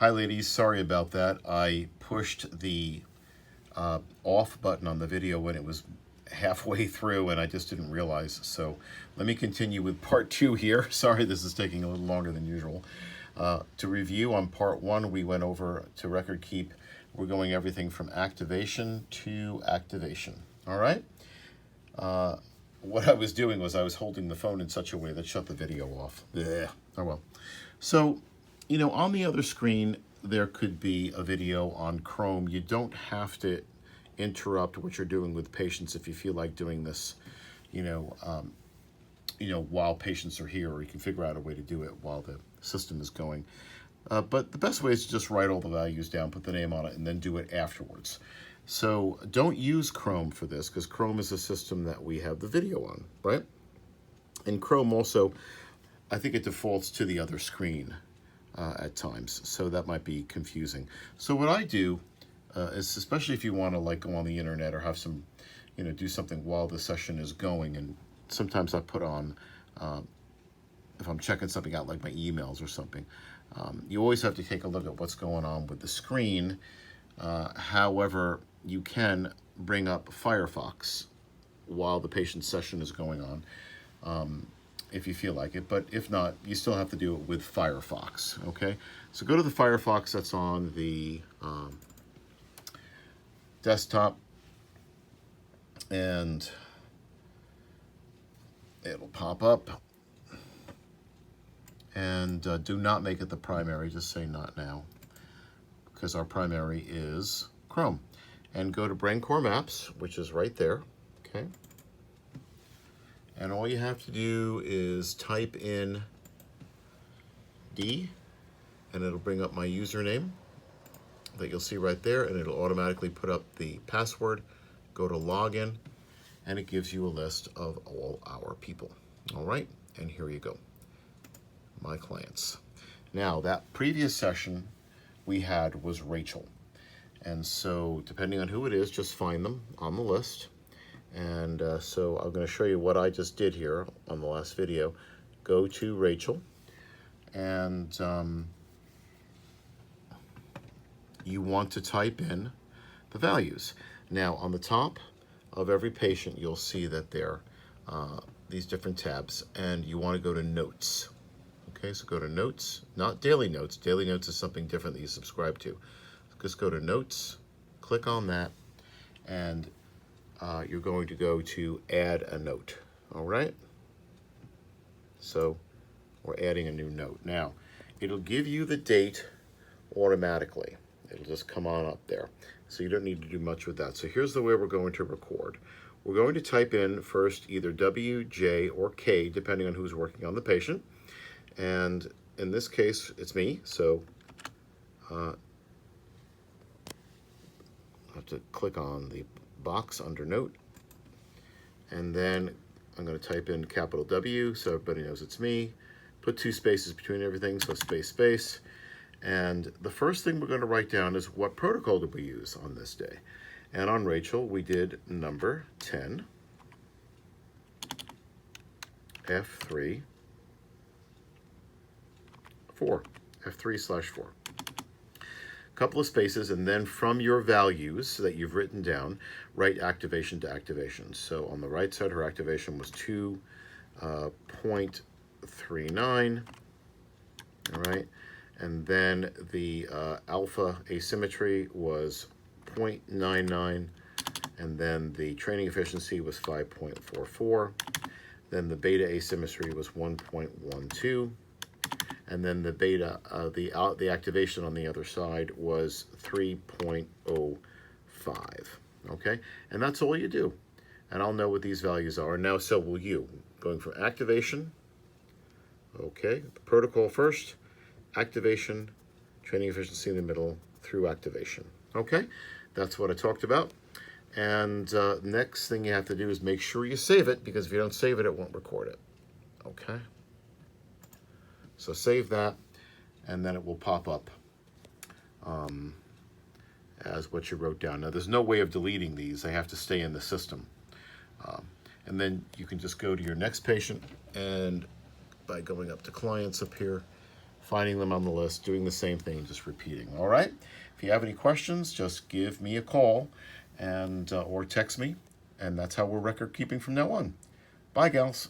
Hi ladies, sorry about that. I pushed the off button on the video when it was halfway through and I just didn't realize. So let me continue with part 2 here. Sorry this is taking a little longer than usual. To review, on part 1 we went over to record keep. We're going everything from activation to activation. All right? What I was doing was I was holding the phone in such a way that shut the video off. Yeah. Oh well. So, you know, on the other screen, there could be a video on Chrome. You don't have to interrupt what you're doing with patients if you feel like doing this, while patients are here, or you can figure out a way to do it while the system is going. But the best way is to just write all the values down, put the name on it, and then do it afterwards. So don't use Chrome for this, because Chrome is a system that we have the video on, right? And Chrome also, I think it defaults to the other screen at times, so that might be confusing. So what I do is, especially if you want to like go on the internet or have some, do something while the session is going, and sometimes I put on, if I'm checking something out like my emails or something, you always have to take a look at what's going on with the screen. However, you can bring up Firefox while the patient's session is going on, if you feel like it. But if not, you still have to do it with Firefox, okay? So go to the Firefox that's on the desktop, and it'll pop up. And do not make it the primary, just say not now, because our primary is Chrome. And go to BrainCore Maps, which is right there, okay? And all you have to do is type in D, and it'll bring up my username that you'll see right there, and it'll automatically put up the password. Go to login, and it gives you a list of all our people. All right, and here you go, my clients. Now, that previous session we had was Rachel. And so depending on who it is, just find them on the list. And so I'm going to show you what I just did here on the last video. Go to Rachel, and you want to type in the values. Now, on the top of every patient, you'll see that there are these different tabs, and you want to go to Notes. Okay, so go to Notes, not Daily Notes. Daily Notes is something different that you subscribe to. Just go to Notes, click on that, and you're going to go to Add a Note. All right? So we're adding a new note. Now, it'll give you the date automatically. It'll just come on up there. So you don't need to do much with that. So here's the way we're going to record. We're going to type in first either W, J, or K, depending on who's working on the patient. And in this case, it's me, so I have to click on the box under Note, and then I'm going to type in capital W so everybody knows it's me. Put 2 spaces between everything, so space, space. And the first thing we're going to write down is what protocol did we use on this day. And on Rachel, we did number 10, F3, 4, F3/4. Couple of spaces, and then from your values that you've written down, write activation to activation. So on the right side, her activation was 2.39, all right? And then the alpha asymmetry was 0.99, and then the training efficiency was 5.44. Then the beta asymmetry was 1.12. And then the beta, the activation on the other side was 3.05, okay? And that's all you do. And I'll know what these values are. Now, so will you. Going from activation, okay, the protocol first, activation, training efficiency in the middle, through activation, okay? That's what I talked about. And next thing you have to do is make sure you save it, because if you don't save it, it won't record it, okay? So save that, and then it will pop up as what you wrote down. Now, there's no way of deleting these. They have to stay in the system. And then you can just go to your next patient, and by going up to clients up here, finding them on the list, doing the same thing, just repeating. All right? If you have any questions, just give me a call and or text me, and that's how we're record keeping from now on. Bye, gals.